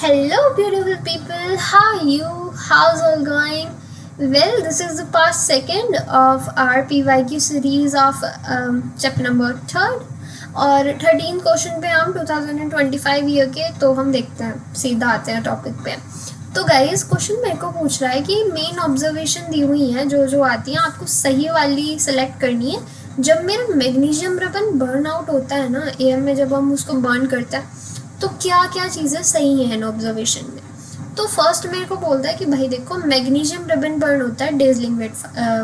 Hello, beautiful people. How are you? How's all going? Well, this is the part second of our PYQ series of chapter number third. और 13 question पे हम 2025 year के तो हम देखते हैं, सीधा आते हैं टॉपिक पे। तो गाइस क्वेश्चन मेरे को पूछ रहा है कि मेन ऑब्जर्वेशन दी हुई है जो आती हैं, आपको सही वाली सेलेक्ट करनी है। जब मेरा मैग्नीशियम रबन बर्न आउट होता है ना एयर में, जब हम उसको बर्न करते हैं तो क्या क्या चीज़ें सही हैं ऑब्जर्वेशन में। तो फर्स्ट मेरे को बोलता है कि भाई देखो, मैग्नीशियम रिबन बर्न होता है डेजलिंग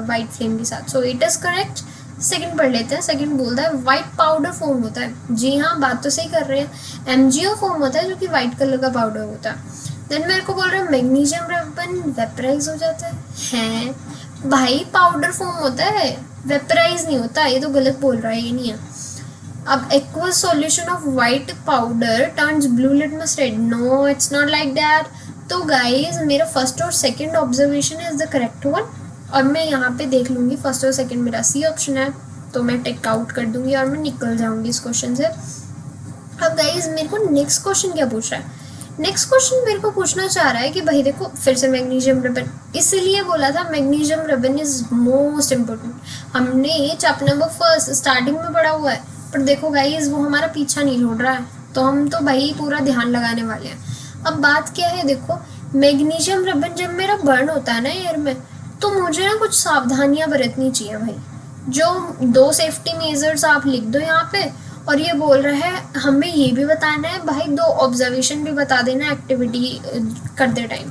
वाइट फ्लेम के साथ, so it is correct. Second पढ़ लेते हैं। सेकंड बोलता है वाइट पाउडर फॉर्म होता है। जी हाँ, बात तो सही कर रहे हैं। एमजीओ फॉर्म होता है जो कि वाइट कलर का पाउडर होता है। देन मेरे को बोल रहा है मैग्नीशियम रिबन वेपराइज हो जाता है। भाई पाउडर फॉर्म होता है, वेपराइज नहीं होता। ये तो गलत बोल रहा है, ये नहीं है। अब aqueous solution of white powder turns blue litmus red. No, it's not like that. तो गाइज मेरा फर्स्ट और second observation is the correct one. और मैं यहाँ पे देख लूँगी फर्स्ट और सेकंड मेरा सी ऑप्शन है, तो मैं टेक आउट कर दूंगी और मैं निकल जाऊंगी इस क्वेश्चन से। अब गाइज मेरे को नेक्स्ट क्वेश्चन क्या पूछ रहा है। नेक्स्ट क्वेश्चन मेरे को पूछना चाह रहा है कि भाई देखो, फिर से मैग्नीशियम रिबन, इसलिए बोला था magnesium ribbon is most important. हमने चैप्टर नंबर फर्स्ट स्टार्टिंग में पढ़ा हुआ है, पर देखो गाइज वो हमारा पीछा नहीं छोड़ रहा है, तो हम तो भाई पूरा ध्यान लगाने वाले हैं। अब बात क्या है, देखो मैग्नीशियम रिबन जब मेरा बर्न होता है ना एयर में, तो मुझे ना कुछ सावधानियां बरतनी चाहिए भाई। जो 2 सेफ्टी मेजर्स आप लिख दो यहाँ पे, और ये बोल रहा है हमें ये भी बताना है भाई, 2 ऑब्जर्वेशन भी बता देना एक्टिविटी करते टाइम,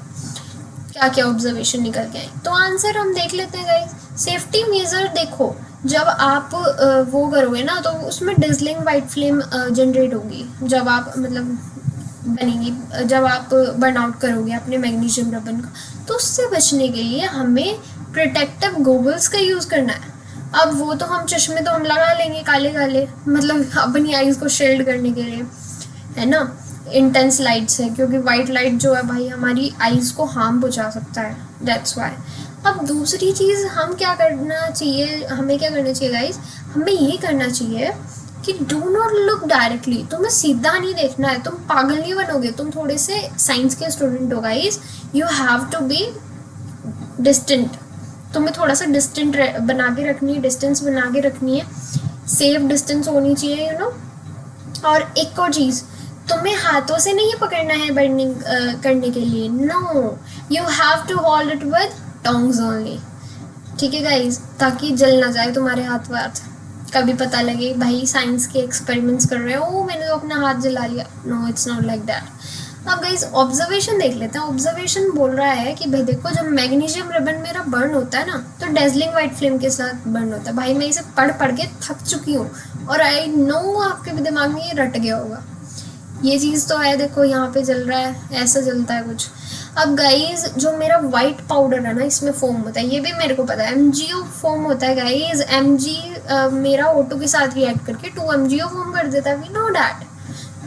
क्या क्या ऑब्जर्वेशन निकल के आए। तो आंसर हम देख लेते हैं गाइज। सेफ्टी मेजर देखो, जब आप वो करोगे ना तो उसमें डिजलिंग वाइट फ्लेम जनरेट होगी, जब आप मतलब बनेगी, जब आप बर्न आउट करोगे अपने मैग्नीशियम रबन का। तो उससे बचने के लिए हमें प्रोटेक्टिव गॉगल्स का यूज़ करना है। अब वो तो हम चश्मे तो हम लगा लेंगे काले काले, मतलब अपनी आईज को शील्ड करने के लिए, है ना, इंटेंस लाइट से, क्योंकि वाइट लाइट जो है भाई हमारी आईज को हार्म पहुंचा सकता है, दैट्स वाई। अब दूसरी चीज़ हम क्या करना चाहिए, हमें क्या करना चाहिए गाइज, हमें ये करना चाहिए कि डू नॉट लुक डायरेक्टली। तुम्हें सीधा नहीं देखना है, तुम पागल नहीं बनोगे, तुम थोड़े से साइंस के स्टूडेंट हो guys, you have to be distant. तुम्हें थोड़ा सा डिस्टेंट बना के रखनी है, डिस्टेंस बना के रखनी है, सेफ डिस्टेंस होनी चाहिए, यू नो। और एक और चीज़, तुम्हें हाथों से नहीं पकड़ना है बर्निंग करने के लिए, no, you have to hold it with tongs only, ठीक है गाइज, ताकि जल ना जाए तुम्हारे हाथ वाथ। कभी पता लगे भाई साइंस के एक्सपेरिमेंट्स कर रहे हो, मैंने तो अपना हाथ जला लिया, no it's not like that. अब गाइज ऑब्जर्वेशन देख लेते हैं। ऑब्जर्वेशन बोल रहा है कि भाई देखो, जब मैग्नीशियम रिबन मेरा बर्न होता है ना, तो डेजलिंग वाइट फ्लेम के साथ बर्न होता है। भाई मैं इसे पढ़ के थक चुकी हूँ, और आई नो आपके भी दिमाग में ये रट गया होगा। ये चीज़ तो है, देखो यहाँ पे जल रहा है, ऐसा जलता है कुछ। अब गाइज जो मेरा वाइट पाउडर है ना, इसमें फोम होता है, ये भी मेरे को पता है, एमजीओ फोम होता है गाइज। एमजी मेरा O2 के साथ रिएक्ट करके 2 MgO फॉर्म कर देता है, वी नो डैट।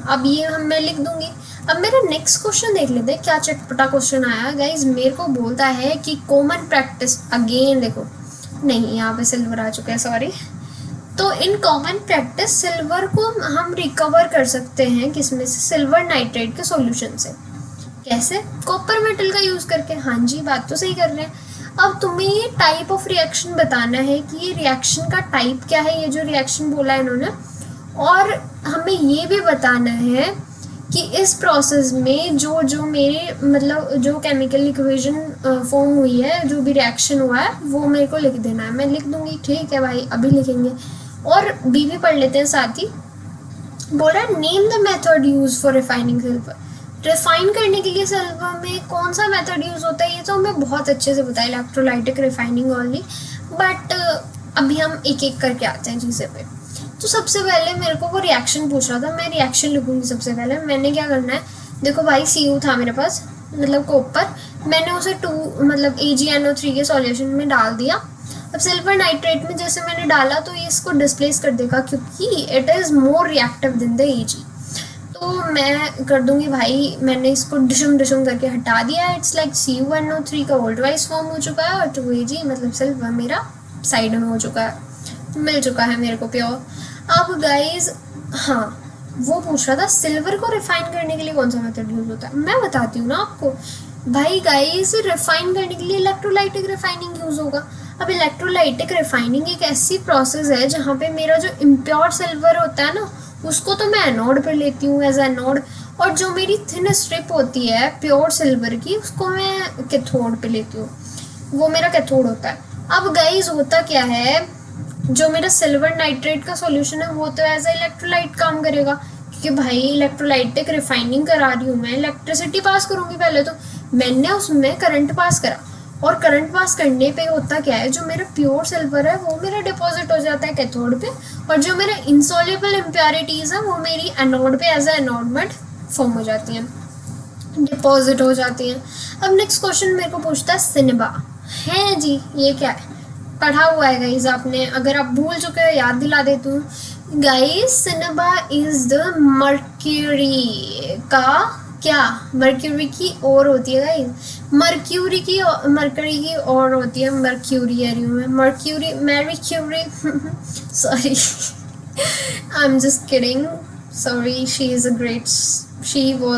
अब ये मैं लिख दूंगी। अब मेरा नेक्स्ट क्वेश्चन देख लेते हैं, क्या चटपटा क्वेश्चन आया गाइज। मेरे को बोलता है कि कॉमन प्रैक्टिस, अगेन देखो, नहीं यहाँ पे सिल्वर आ चुका है, सॉरी। तो इन कॉमन प्रैक्टिस सिल्वर को हम रिकवर कर सकते हैं किसमें से, सिल्वर नाइट्रेट के सॉल्यूशन से। कैसे, कॉपर मेटल का यूज़ करके। हाँ जी, बात तो सही कर रहे हैं। अब तुम्हें ये टाइप ऑफ रिएक्शन बताना है कि ये रिएक्शन का टाइप क्या है, ये जो रिएक्शन बोला है इन्होंने। और हमें ये भी बताना है कि इस प्रोसेस में जो मेरे मतलब जो केमिकल इक्वेशन फॉर्म हुई है, जो भी रिएक्शन हुआ है, वो मेरे को लिख देना है। मैं लिख दूंगी, ठीक है भाई, अभी लिखेंगे। और बी भी पढ़ लेते हैं साथ ही। बोल रहा है name the method use for refining silver. Refine करने के लिए सिल्वर में कौन सा मेथड यूज होता है, ये तो हमें बहुत अच्छे से पता है, इलेक्ट्रोलाइटिक रिफाइनिंग ओनली। बट अभी हम एक एक करके आते हैं चीज़ें पे। तो सबसे पहले मेरे को वो रिएक्शन पूछ रहा था, मैं रिएक्शन लिखूंगी सबसे पहले। मैंने क्या करना है, देखो भाई Cu था मेरे पास, मतलब कॉपर, मैंने उसे 2 मतलब AgNO3 के सॉल्यूशन में डाल दिया। अब सिल्वर नाइट्रेट में जैसे मैंने डाला तो ये इसको डिस्प्लेस कर देगा, क्योंकि it is more reactive than the Ag। तो मैं कर दूंगी भाई, मैंने इसको डिशम करके हटा दिया है। इट्स लाइक CuNO3 का ओल्ड वाइज फॉर्म हो चुका है, और 2Ag मतलब सिल्वर मेरा साइड में हो चुका है, मिल चुका है मेरे को प्योर। अब गाइज हाँ, वो पूछ रहा था सिल्वर को रिफाइन करने के लिए कौन सा मेथड यूज होता है। मैं बताती हूँ ना आपको भाई गाइस, रिफाइन करने के लिए इलेक्ट्रोलाइटिक रिफाइनिंग यूज होगा। अब इलेक्ट्रोलाइटिक रिफाइनिंग एक ऐसी प्रोसेस है जहाँ पे मेरा जो इम्प्योर सिल्वर होता है ना, उसको तो मैं एनोड पे लेती हूँ एज एनोड, और जो मेरी थिन स्ट्रिप होती है प्योर सिल्वर की, उसको मैं कैथोड पे लेती हूँ, वो मेरा कैथोड होता है। अब गाइस होता क्या है, जो मेरा सिल्वर नाइट्रेट का सॉल्यूशन है वो तो एज ए इलेक्ट्रोलाइट काम करेगा, क्योंकि भाई इलेक्ट्रोलाइटिक रिफाइनिंग करा रही हूँ मैं, इलेक्ट्रिसिटी पास करूँगी। पहले तो मैंने उसमें करंट पास करा, और करंट पास करने पे होता क्या है, जो मेरा प्योर सिल्वर है वो मेरा डिपॉजिट हो जाता है कैथोड पे, और जो मेरे इंसॉल्युबल इम्प्योरिटीज़ हैं वो मेरी एनोड पे एज ए एनोडमेंट फॉर्म हो जाती हैं, डिपॉजिट हो जाती हैं। अब नेक्स्ट क्वेश्चन मेरे को पूछता है सिनेबा है जी, ये क्या है? पढ़ा हुआ है गाइस आपने, अगर आप भूल चुके हो याद दिला देती हूँ गाइस। सिनेबा इज द मर्क्यूरी का क्या, मर्क्यूरी की और होती है गाइस, मर्क्यूरी की और होती है, मर्क्यूरियरियम में mercury, Marie Curie sorry I am just kidding, sorry, she was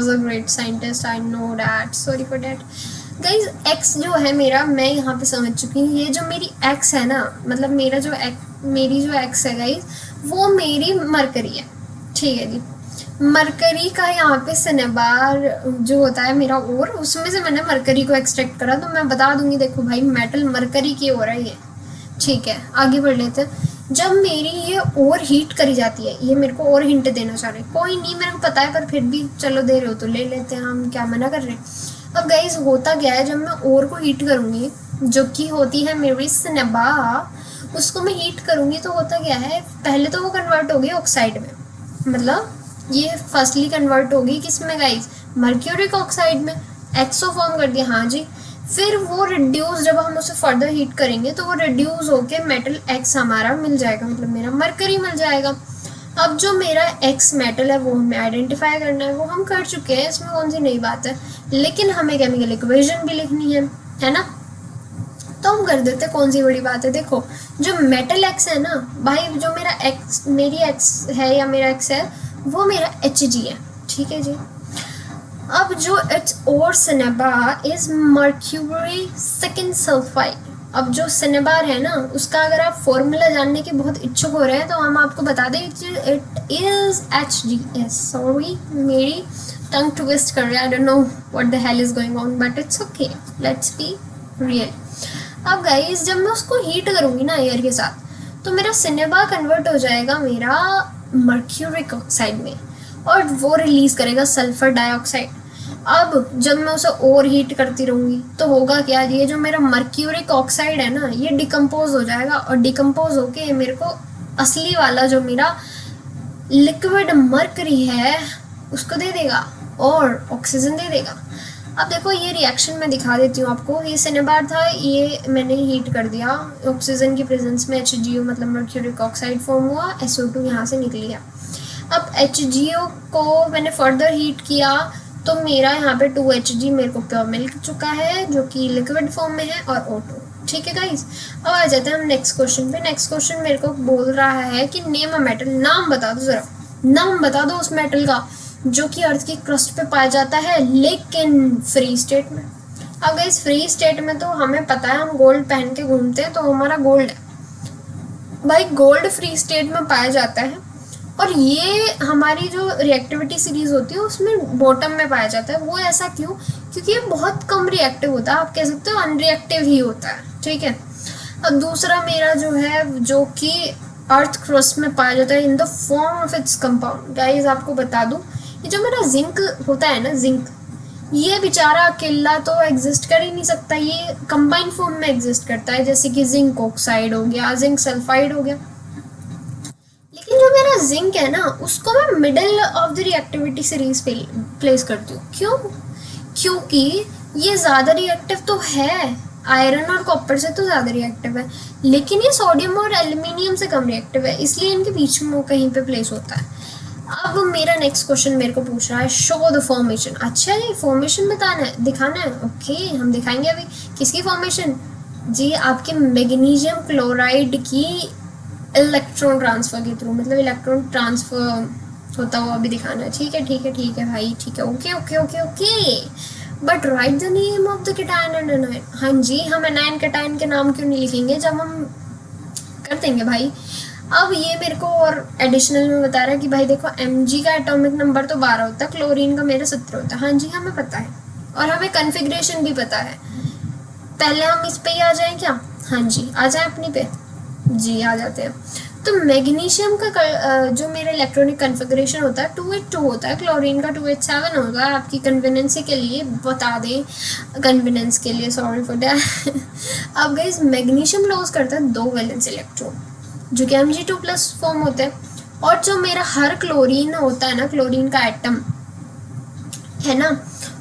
a great scientist, I know that, sorry for that guys। x जो है मेरा, मैं यहाँ पे समझ चुकी हूँ, ये जो मेरी x है ना, मतलब मेरा जो मेरी जो x है गाइस, वो मेरी मरकरी है, ठीक है जी। मरकरी का यहाँ पे सिनेबार जो होता है मेरा और, उसमें से मैंने मरकरी को एक्सट्रैक्ट करा, तो मैं बता दूंगी देखो भाई मेटल मरकरी की हो रहा है ये, ठीक है। आगे बढ़ लेते हैं। जब मेरी ये और हीट करी जाती है, ये मेरे को और हिंट देना चाह रहे, कोई नहीं मेरे को पता है, पर फिर भी चलो दे रहे हो तो ले लेते हैं, हम क्या मना कर रहे हैं। अब गाइस होता क्या है, जब मैं और को हीट करूँगी, जो कि होती है मेरी सिनेबा, उसको मैं हीट करूँगी तो होता क्या है, पहले तो वो कन्वर्ट होगी ऑक्साइड में, मतलब ये फर्स्टली कन्वर्ट होगी किस में गाइस, मर्क्यूरिक ऑक्साइड में, एक्सो फॉर्म कर दिया, हाँ जी। फिर वो रिड्यूस, जब हम उसे फर्दर हीट करेंगे तो वो रिड्यूस होके मेटल एक्स हमारा मिल जाएगा, मतलब मेरा मरकरी मिल जाएगा। अब जो मेरा एक्स मेटल है वो हमें आइडेंटिफाई करना है, वो हम कर चुके हैं, इसमें कौन सी नई बात है, लेकिन हमें केमिकल इक्वेशन भी लिखनी है ना, तो हम कर देते, कौन सी बड़ी बात है। देखो जो मेटल एक्स है ना भाई, जो मेरा एक्स, मेरी एक्स है या मेरा एक्स है, वो मेरा Hg है, ठीक है जी। अब जो इट्स और सिनेबा इज मर्क्यूरी सेकेंड सल्फाइड। अब जो सिनेबार है ना, उसका अगर आप फॉर्मूला जानने के बहुत इच्छुक हो रहे हैं तो हम आपको बता दें, इट इज HgS। सॉरी मेरी टंग ट्विस्ट कर रहा है, I don't know what the hell is going on, but it's okay, let's be real. अब गाइस जब मैं उसको हीट करूँगी ना एयर के साथ, तो मेरा सिनेबा कन्वर्ट हो जाएगा मेरा मर्क्यूरिक ऑक्साइड में, और वो रिलीज करेगा सल्फर डाइऑक्साइड। अब जब मैं उसे और हीट करती रहूँगी तो होगा क्या, ये जो मेरा मर्क्यूरिक ऑक्साइड है ना, ये डिकम्पोज हो जाएगा, और डिकम्पोज होके मेरे को असली वाला जो मेरा लिक्विड मर्करी है उसको दे देगा, और ऑक्सीजन दे देगा। अब देखो ये रिएक्शन मैं दिखा देती हूँ आपको, ये सिनेबार था, ये मैंने हीट कर दिया, ऑक्सीजन की प्रेजेंस में HgO मतलब मर्क्यूरिक ऑक्साइड फॉर्म हुआ, SO2 यहाँ से निकल गया। अब HgO को मैंने फर्दर हीट किया तो मेरा यहाँ पे 2Hg मेरे को प्योर मिल चुका है, जो कि लिक्विड फॉर्म में है, और O2, ठीक है गाइस। अब आ जाते हैं हम नेक्स्ट क्वेश्चन पे। नेक्स्ट क्वेश्चन मेरे को बोल रहा है कि नेम अ मेटल, नाम बता दो जरा, नाम बता दो उस मेटल का जो कि अर्थ की क्रस्ट पे पाया जाता है लेकिन फ्री स्टेट में। अब गाइस फ्री स्टेट में तो हमें पता है, हम गोल्ड पहन के घूमते हैं तो हमारा गोल्ड है भाई, गोल्ड फ्री स्टेट में पाया जाता है, और ये हमारी जो रिएक्टिविटी सीरीज होती है उसमें बॉटम में पाया जाता है। वो ऐसा क्यों, क्योंकि ये बहुत कम रिएक्टिव होता है, आप कह सकते हो अनरिएक्टिव ही होता है, ठीक है। अब दूसरा मेरा जो है, जो कि अर्थ क्रस्ट में पाया जाता है in the form of its compound. Guys आपको बता दूं, ये जो मेरा जिंक होता है ना, जिंक, ये बेचारा अकेला तो एग्जिस्ट कर ही नहीं सकता, ये कंबाइंड फॉर्म में एग्जिस्ट करता है, जैसे कि जिंक ऑक्साइड हो गया, जिंक सल्फाइड हो गया। लेकिन जो मेरा जिंक है ना, उसको मैं middle of the reactivity series पे प्लेस करती हूँ। क्यों? क्योंकि ये ज़्यादा रिएक्टिव तो है, आयरन और कॉपर से तो ज़्यादा रिएक्टिव है, लेकिन ये सोडियम और एल्यूमिनियम से कम रिएक्टिव है, इसलिए इनके बीच में वो कहीं पे प्लेस होता है। अब मेरा नेक्स्ट क्वेश्चन मेरे को पूछ रहा है शो द फॉर्मेशन। अच्छा जी, फॉर्मेशन बताना है, दिखाना है, ओके हम दिखाएंगे अभी। किसकी फॉर्मेशन जी? आपके मैग्नीशियम क्लोराइड की इलेक्ट्रॉन ट्रांसफर के थ्रू, मतलब इलेक्ट्रॉन ट्रांसफर होता हुआ भी दिखाना है। ठीक है ठीक है ठीक है भाई, ठीक है, okay okay okay okay. But right the name of the cation and anion. हाँ जी, हम एनायन केटायन के नाम क्यों नहीं लिखेंगे जब हम कर देंगे भाई। अब ये मेरे को और एडिशनल में बता रहा है कि भाई देखो Mg का एटॉमिक नंबर तो 12 होता है, क्लोरीन का मेरा 17 होता है। हाँ जी हमें पता है, और हमें कन्फिग्रेशन भी पता है। पहले हम इस पे ही आ जाएं क्या? हाँ जी आ जाए अपनी पे, जी आ जाते हैं। तो मैग्नीशियम का जो मेरा इलेक्ट्रॉनिक कन्फिग्रेशन होता है 282 होता है, क्लोरीन का 287 होगा। आपकी कन्वीनियंस के लिए बता दें, कन्वीनियंस के लिए, सॉरी फॉर दैट। अब गाइस मैग्नीशियम लॉस करता है 2 वैलेंस इलेक्ट्रॉन जो कि Mg2+ फॉर्म होते हैं। और जो मेरा हर क्लोरीन होता है ना, क्लोरीन का एटम है ना,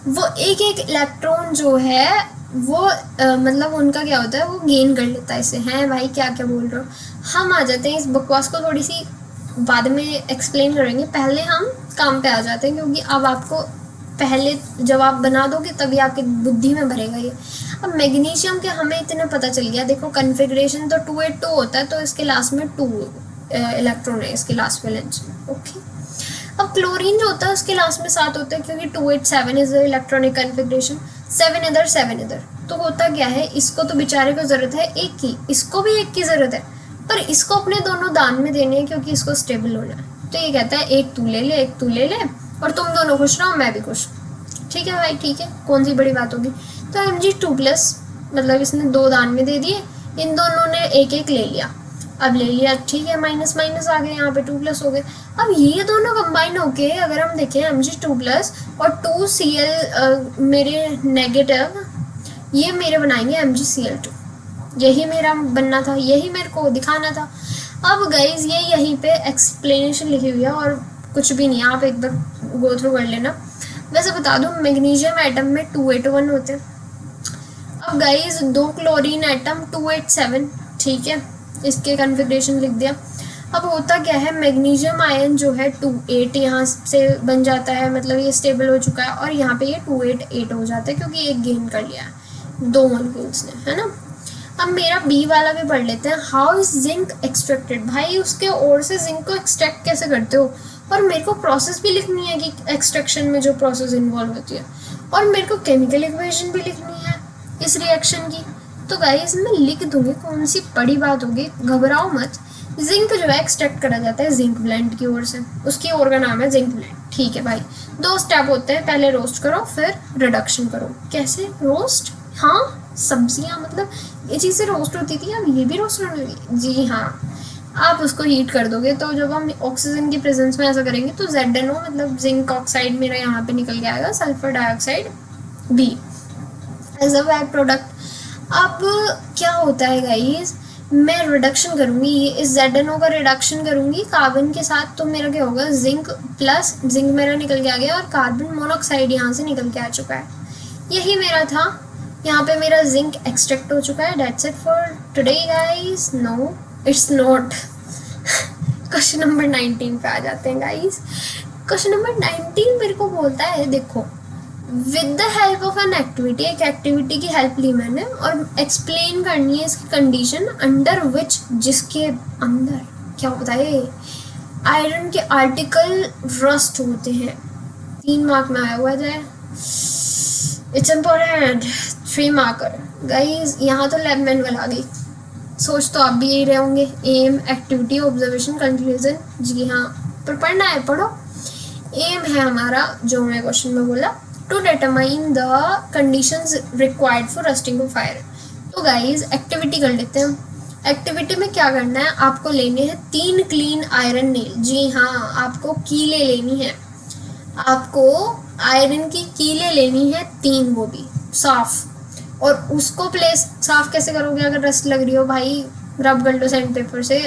वो एक एक इलेक्ट्रॉन जो है वो मतलब उनका क्या होता है, वो गेन कर लेता है इससे। हैं भाई क्या क्या बोल रहे हो? हम आ जाते हैं इस बकवास को थोड़ी सी बाद में एक्सप्लेन करेंगे, पहले हम काम पे आ जाते हैं, क्योंकि अब आपको पहले जब आप बना दोगे तभी आपकी बुद्धि में भरेगा ये। अब मैग्नीशियम के हमें इतना पता चल गया, देखो कन्फिग्रेशन तो 282 होता है, तो इसके लास्ट में 2 इलेक्ट्रॉन है, इसके लास्ट वैलेंस। ओके, अब क्लोरीन जो होता है उसके लास्ट में 7 होते हैं, क्योंकि 287 इज द इलेक्ट्रॉनिक कन्फिग्रेशन, 7 इधर 7 इधर। तो होता क्या है, इसको तो बेचारे को जरूरत है एक की, इसको भी एक की जरूरत है, पर इसको अपने दोनों दान में देने हैं क्योंकि इसको स्टेबल होना है। तो ये कहता है एक तू ले ले, एक तू ले ले, और तुम दोनों खुश रहो, मैं भी खुश। ठीक है भाई ठीक है, कौन सी बड़ी बात होगी। तो Mg2+ मतलब इसने 2 दान में दे दिए, इन दोनों ने एक एक ले लिया। अब ले लिया ठीक है, माइनस माइनस आ गए, यहाँ पे 2+ हो गए। अब ये दोनों कंबाइन होके अगर हम देखें Mg2+ और 2Cl मेरे नेगेटिव, ये मेरे बनाएंगे MgCl2। यही मेरा बनना था, यही मेरे को दिखाना था। अब गाइज ये यहीं पे एक्सप्लेनेशन लिखी हुई है और कुछ भी नहीं है, आप एक बार गो थ्रू कर लेना। वैसे बता दूं मैग्नीशियम एटम में 281 होते हैं। अब गाइज 2 क्लोरीन एटम 287, ठीक है, इसके कन्फिग्रेशन लिख दिया। अब होता क्या है, मैग्नीशियम आयन जो है 28 यहाँ से बन जाता है, मतलब ये स्टेबल हो चुका है, और यहाँ पे ये 288 हो जाता है क्योंकि एक गेन कर लिया है 2 मॉलिक्यूल्स ने, है ना। अब मेरा बी वाला भी पढ़ लेते हैं। How is zinc extracted. भाई उसके ओर से जिंक को एक्सट्रैक्ट कैसे करते हो, और मेरे को प्रोसेस भी लिखनी है कि एक्सट्रैक्शन में जो प्रोसेस इन्वॉल्व होती है, और मेरे को केमिकल इक्वेशन भी लिखनी है इस रिएक्शन की। तो गाइस मैं लिख दूंगी, कौन सी बड़ी बात होगी, घबराओ मत। जिंक जो है एक्सट्रैक्ट करा जाता है जिंक ब्लेंड की ओर से, उसकी ओर का नाम है जिंक ब्लेंड। ठीक है भाई, 2 स्टेप होते हैं, पहले रोस्ट करो फिर रिडक्शन करो। कैसे रोस्ट? हाँ, सब्जियां मतलब ये चीज़ें रोस्ट होती थी, अब ये भी रोस्ट होने लगी। जी हाँ, आप उसको हीट कर दोगे तो जब हम ऑक्सीजन की प्रेजेंस में ऐसा करेंगे तो ZNO मतलब जिंक ऑक्साइड मेरा यहाँ पे निकल के आएगा, सल्फर डाइऑक्साइड भी एज अ बाय प्रोडक्ट। अब क्या होता है गाइस, मैं रिडक्शन करूँगी, ये इस ZNO का रिडक्शन करूँगी कार्बन के साथ, तो मेरा क्या होगा, जिंक प्लस जिंक मेरा निकल के आ गया और कार्बन मोनोऑक्साइड यहाँ से निकल के आ चुका है। यही मेरा था, यहाँ पे मेरा जिंक एक्सट्रैक्ट हो चुका है। That's it for today guys. No it's not. Question number 19 पे आ जाते हैं गाइस। क्वेश्चन नंबर 19 मेरे को बोलता है, देखो with the help of an activity, एक एक्टिविटी की हेल्प ली मैंने और एक्सप्लेन करनी है इसकी कंडीशन अंडर विच, जिसके अंदर क्या होता है, आयरन के आर्टिकल रस्ट होते हैं। 3 मार्क में आया हुआ जाए, इट्स इम्पोर्टेंट। 3 marker guys. यहाँ तो लैब मैनुअल आ गई, सोच तो आप भी यही रहे होंगे। Aim, activity, observation, conclusion. जी हाँ, पर पढ़ना है, पढ़ो। एम है हमारा, जो मैं क्वेश्चन में बोला, to determine the conditions required for rusting of iron. तो गाइज एक्टिविटी कर लेते हैं। एक्टिविटी में क्या करना है, आपको लेने हैं 3 क्लीन आयरन नेल। जी हाँ, आपको कीले लेनी है, आपको आयरन की कीले लेनी है 3, वो भी साफ। और उसको प्लेस साफ कैसे करोगे, अगर रस्ट लग रही हो भाई, रब कर लो सैंड पेपर से,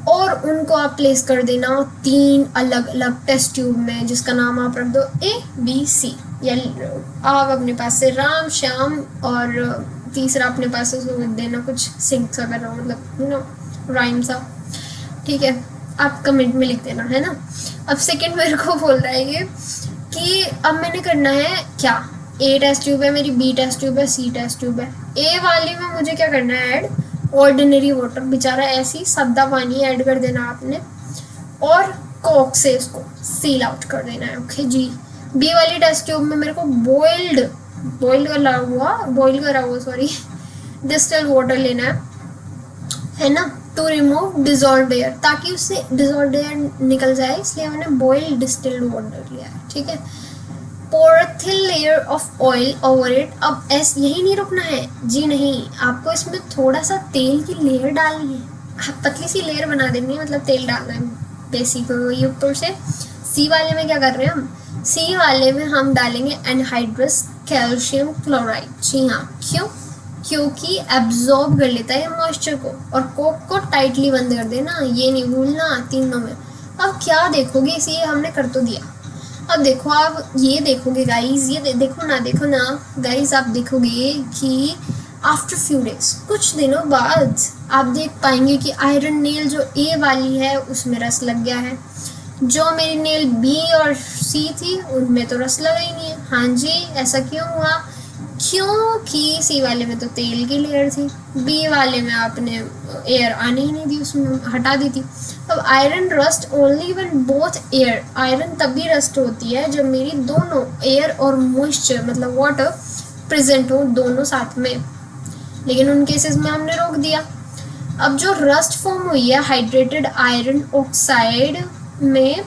और उनको आप प्लेस कर देना 3 अलग अलग टेस्ट ट्यूब में, जिसका नाम आप रख दो ABC, या आप अपने पास से राम श्याम, और तीसरा अपने पास से उसको रख देना कुछ सिंक सा कर रहा हूँ, मतलब यू नो राइम सा। ठीक है, आप कमेंट में लिख देना, है ना। अब सेकंड मेरे को बोल रहा है ये कि अब मैंने करना है क्या, A टेस्ट ट्यूब है मेरी, B टेस्ट ट्यूब है, C टेस्ट ट्यूब है। A वाली में मुझे क्या करना है, ऐड ऑर्डिनरी वाटर, बेचारा ऐसी सादा पानी ऐड कर देना आपने, और कोक से इसको सील आउट कर देना है। ओके जी। बी वाली टेस्ट ट्यूब में मेरे को बॉइल करा हुआ सॉरी डिस्टिल्ड वाटर लेना है ना, टू रिमूव डिजॉल्व एयर, ताकि उससे डिजॉल्व एयर निकल जाए, इसलिए मैंने बॉइल्ड डिस्टिल्ड वाटर लिया है। ठीक है। pour a thin layer of oil over it। अब ऐसे यही नहीं रुकना है जी, नहीं, आपको इसमें थोड़ा सा तेल की लेयर डालनी है, पतली सी लेयर बना देनी है, मतलब तेल डालना है बेसिक ये ऊपर से। सी वाले में क्या कर रहे हैं हम, सी वाले में हम डालेंगे एनहाइड्रस कैल्शियम क्लोराइड। जी हाँ, क्यों? क्योंकि एब्जॉर्ब कर लेता है मॉइस्चर को, और कोक को टाइटली बंद कर देना, ये नहीं भूलना तीनों में। अब क्या देखोगे, इसी हमने कर तो दिया। अब देखो, आप ये देखोगे गाइज, ये देखो ना गाइज, आप देखोगे कि आफ्टर फ्यू डेज, कुछ दिनों बाद आप देख पाएंगे कि आयरन नेल जो ए वाली है उसमें रस लग गया है, जो मेरी नेल बी और सी थी उनमें तो रस लगा ही नहीं है। हाँ जी, ऐसा क्यों हुआ? क्योंकि सी वाले में तो तेल की लेयर थी, बी वाले में आपने एयर आने ही नहीं दी, उसमें हटा दी थी। अब iron rust only when both air, iron तभी रस्ट होती है जब मेरी दोनों एयर और मॉइस्चर मतलब वाटर प्रेजेंट हो, दोनों साथ में, लेकिन उन केसेस में हमने रोक दिया। अब जो रस्ट फॉर्म हुई है हाइड्रेटेड आयरन ऑक्साइड में,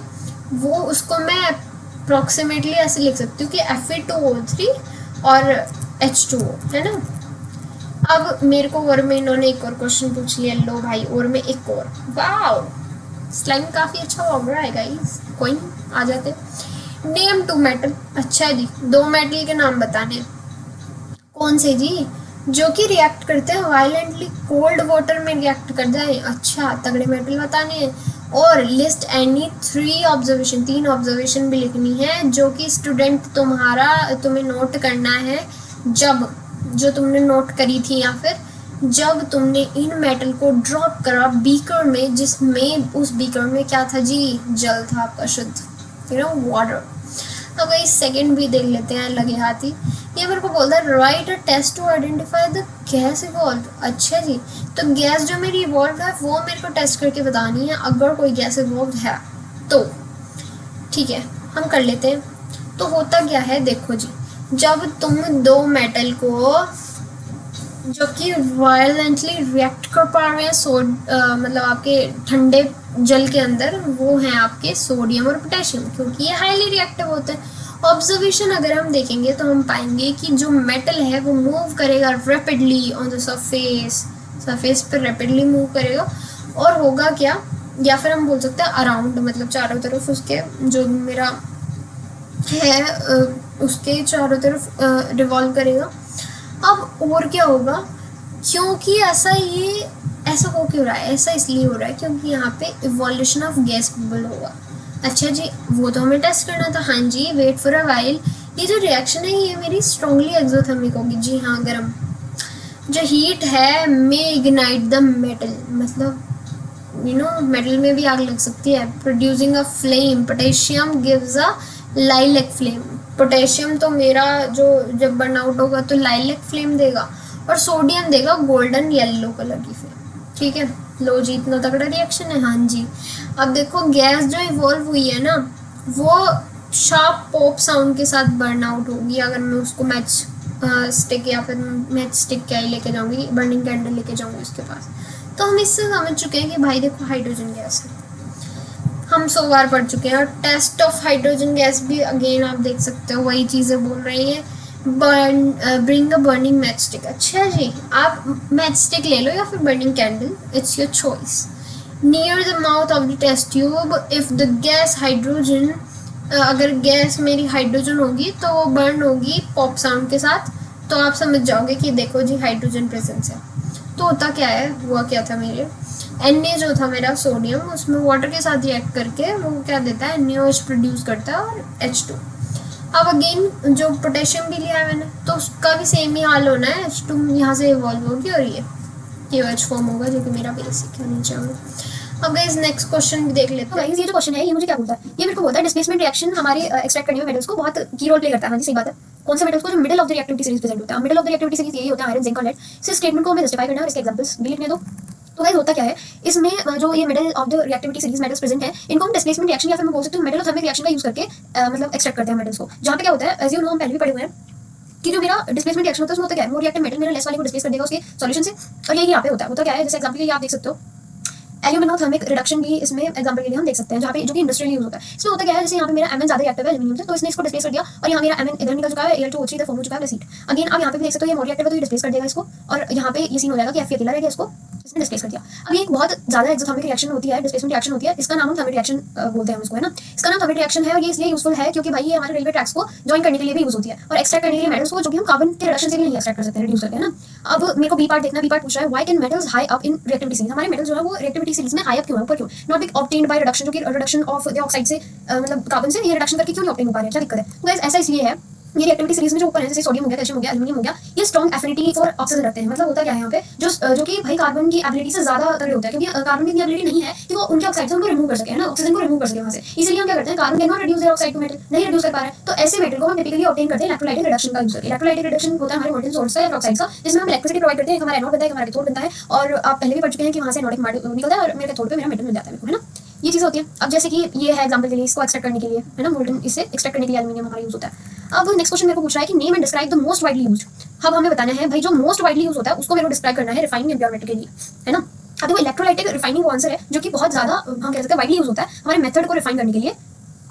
वो उसको मैं अप्रॉक्सीमेटली ऐसे लिख सकती हूँ कि Fe2O3 और H2O, है ना। अब मेरे को और में इन्होंने एक और क्वेश्चन पूछ लिया, लो भाई और में एक और, वाओ स्लाइम काफ़ी अच्छा हो रहा है गाइस, कोई नहीं, आ जाते। नेम टू मेटल, अच्छा जी, दो मेटल के नाम बताने, कौन से जी? जो कि रिएक्ट करते हैं वायलेंटली कोल्ड वाटर में रिएक्ट कर जाए, अच्छा तगड़े मेटल बताने हैं। और लिस्ट एनी 3 ऑब्जर्वेशन, 3 ऑब्जर्वेशन भी लिखनी है जो कि स्टूडेंट तुम्हें नोट करना है, जब जो तुमने नोट करी थी, या फिर जब तुमने इन मेटल को ड्रॉप करा बीकर में, जिसमें उस बीकर में क्या था जी? जल था आपका शुद्ध, वाटर। अब इस सेकंड भी देख लेते हैं लगे हाथी। ये मेरे को बोलता है write a test to identify the gas evolve. अच्छा जी, तो गैस जो मेरी इवॉल्व है वो मेरे को टेस्ट करके बतानी है, अगर कोई गैस इवॉल्व है तो। ठीक है, हम कर लेते हैं। तो होता क्या है, देखो जी, जब तुम दो मेटल को जो कि वायलेंटली रिएक्ट कर पा रहे हैं मतलब आपके ठंडे जल के अंदर, वो हैं आपके सोडियम और पोटेशियम, क्योंकि ये हाईली रिएक्टिव होते हैं। ऑब्जर्वेशन अगर हम देखेंगे तो हम पाएंगे कि जो मेटल है वो मूव करेगा रैपिडली ऑन द सरफेस पर रैपिडली मूव करेगा, और होगा क्या, या फिर हम बोल सकते हैं अराउंड, मतलब चारों तरफ उसके जो मेरा है उसके चारों तरफ रिवॉल्व करेगा। अब और क्या होगा, क्योंकि ऐसा हो क्यों रहा है, ऐसा इसलिए हो रहा है क्योंकि यहाँ पे इवोल्यूशन ऑफ गैस बबल होगा। अच्छा जी, वो तो हमें टेस्ट करना था। हाँ जी, वेट फॉर अ वाइल। ये जो रिएक्शन है ये मेरी स्ट्रांगली एक्सोथर्मिक होगी। जी हाँ, गर्म जो हीट है मे इग्नाइट द मेटल, मतलब मेटल में भी आग लग सकती है। Producing a flame, potassium gives a lilac flame. Potassium तो मेरा जो जब बर्न आउट होगा तो लाइलैक फ्लेम देगा, और सोडियम देगा गोल्डन येलो कलर की फ्लेम। ठीक है, लो जी, इतना तगड़ा रिएक्शन है। हाँ जी, अब देखो गैस जो इवॉल्व हुई है ना, वो शार्प पॉप साउंड के साथ बर्न आउट होगी। अगर मैं उसको मैच स्टिक या फिर मैच स्टिक क्या ही लेके जाऊंगी, बर्निंग कैंडल लेके जाऊंगी उसके पास, तो हम इससे समझ चुके हैं कि भाई देखो हाइड्रोजन गैस है, हम 100 बार पढ़ चुके हैं। और टेस्ट ऑफ हाइड्रोजन गैस भी अगेन आप देख सकते हो, वही चीज़ें बोल रही हैं। Bring a burning match stick. अच्छा जी, आप मैच स्टिक ले लो या फिर burning candle, it's your choice. Near the mouth of the test tube if the gas hydrogen, अगर गैस मेरी हाइड्रोजन होगी तो वो बर्न होगी पॉप साउंड के साथ, तो आप समझ जाओगे कि देखो जी हाइड्रोजन प्रेजेंस है। तो होता क्या है, हुआ क्या था, मेरे Na जो था मेरा सोडियम, उसमें वाटर के साथ रिएक्ट करके वो क्या देता है, NaOH प्रोड्यूस करता है, और H2। अब अगेन जो पोटेशियम भी लिया है मैंने, तो उसका भी सेम ही हाल होना है, H2 यहाँ से इवॉल्व होगी और ये KOH फॉर्म होगा, जो कि मेरा बेसिक है नीचे में। अब गाइस नेक्स्ट क्वेश्चन भी देख लेते हैं। ये जो क्वेश्चन है ये मुझे क्या बोलता है, ये मेरे को बोलता है डिस्प्लेसमेंट रिएक्शन हमारे एक्सट्रैक्ट करने में मेटल्स को बहुत की रोल प्ले करता है। हाँ जी, सही बात है। कौन से मेटल्स को, जो middle of the reactivity series present होता है। Middle of the reactivity series यही होता है आयरन, जिंक और लेड। इस स्टेटमेंट को हमें जस्टिफाई करना है और इसके एग्जांपल्स भी लिखने दो। तो गाइस होता क्या है इसमें जो ये metal of the reactivity series metals present है इनको हम डिस्प्लेसमेंट रिएक्शन या फिर मैं बोल सकती हूँ मेटलोथर्मिक रिएक्शन का यूज करके मतलब एक्सट्रैक्ट करते हैं मेटल्स को। जहाँ पे क्या होता है एज यू नो हम पहले भी पढ़े हुए हैं कि जो मेरा डिस्प्लेसमेंट रिएक्शन होता है उसमें होता क्या है मोर रिएक्टिव मेटल मेरा लेस वाले को डिस्प्लेस कर देगा उसके सॉल्यूशन से। और यही यहाँ पे होता है। होता क्या है जैसे एग्जांपल के लिए आप देख सकते हो एल्यूमिनोथर्मिक रिडक्शन भी इसमें एग्जांपल के लिए हम देख सकते हैं जहाँ पे जो कि इंडस्ट्रियल यूज होता है। इसमें होता क्या है जैसे यहाँ पे मेरा एमएन ज्यादा रिएक्टिव है एल्यूमिनियम से तो इसने इसको डिस्प्लेस कर दिया और यहाँ मेरा एमएन इधर निकल चुका है Al2O3 इधर फॉर्म हो चुका है प्लस हीट। अगेन आप यहाँ पे भी देख सकते हो ये मोर रिएक्टिव है तो ये डिस्प्लेस कर देगा इसको और यहाँ पे ये सीन हो जाएगा कि Fe अकेला रह गया इसको इसने डिस्प्लेस कर दिया। अब ये एक बहुत ज्यादा एक्सोथर्मिक रिएक्शन होती है डिस्प्लेसमेंट रिएक्शन होती है। इसका नाम हम थर्मिक रिएक्शन बोलते हैं उसको है ना। इसका नाम थर्मिक रिएक्शन है और ये इसलिए यूजफुल है क्योंकि भाई ये हमारे रेलवे ट्रैक्स को ज्वाइन करने के लिए भी यूज होती है और एक्सट्रैक्ट करने के लिए मेटल्स को जो कि हम कार्बन के रिडक्शन से भी नहीं एक्सट्रैक्ट कर सकते हैं रिड्यूस करके है ना। अब मेरे को बी पार्ट देखना। बी पार्ट पूछ रहा है why can metals high up in reactivity series. हमारे मेटल्स जो है वो रिएक्टिविटी सीरीज में हाई अप क्यों है ऊपर क्यों not be obtained by reduction जो कि रिडक्शन ऑफ द ऑक्साइड से मतलब कार्बन से ये रिडक्शन करके क्यों नहीं ऑब्टेन हो पा रहे हैं क्या दिक्कत है। तो गाइस ऐसा इसलिए है ये रिएक्टिविटी सीरीज में जो ऊपर है जैसे सोडियम हो गया कैल्शियम हो गया एल्यूमिनियम हो गया ये स्ट्रॉन्ग एफिनिटी फॉर ऑक्सीजन रखते हैं। मतलब होता क्या है यहाँ पे जो कि भाई कार्बन की एबिलिटी से ज्यादा तगड़े होता है क्योंकि कार्बन की एबिलिटी नहीं है कि वो उनके ऑक्साइड से उनको रिमूव कर सके है ना ऑक्सीजन को रिमूव कर सके वहां से। इसलिए हम क्या करते हैं carbon can not reduce their oxide to metal नहीं रिड्यूस कर पा रहे हैं तो ऐसे मेटल को हम टिपिकली ऑब्टेन करते हैं इलेक्ट्रोलाइटिक रिडक्शन का यूज करके। इलेक्ट्रोलाइटिक रिडक्शन होता है हमारे मोल्टेन सोर्स का ऑक्साइड का जिसमें हम इलेक्ट्रिसिटी प्रोवाइड करते हैं। हमारा एनोड बनता है हमारा कैथोड बनता है और आप पहले भी पढ़ चुके हैं कि वहां से एनोडिक निकलता है और मेरे कैथोड पे मेरा मेटल मिल जाता है ना। ये चीज होती है। अब जैसे कि ये है एग्जांपल के लिए इसको एक्सट्रैक्ट करने के लिए है ना मोल्टन इससे एक्सट्रैक्ट करने के लिए एल्यूमिनियम हमारा यूज होता है। अब नेक्स्ट क्वेश्चन मेरे को पूछ रहा है कि name and describe the most widely used. अब हमें बताना है भाई जो मोस्ट वाइडली यूज होता है उसको मेरे को डिस्क्राइब करना है रिफाइनिंग एंड प्योर मेटल के लिए है ना। अब देखो इलेक्ट्रोलाइटिक रिफाइनिंग वो आंसर है जो कि बहुत ज्यादा हम कह सकते हैं वाइडली यूज होता है हमारे मेथड को रिफाइन करने के लिए।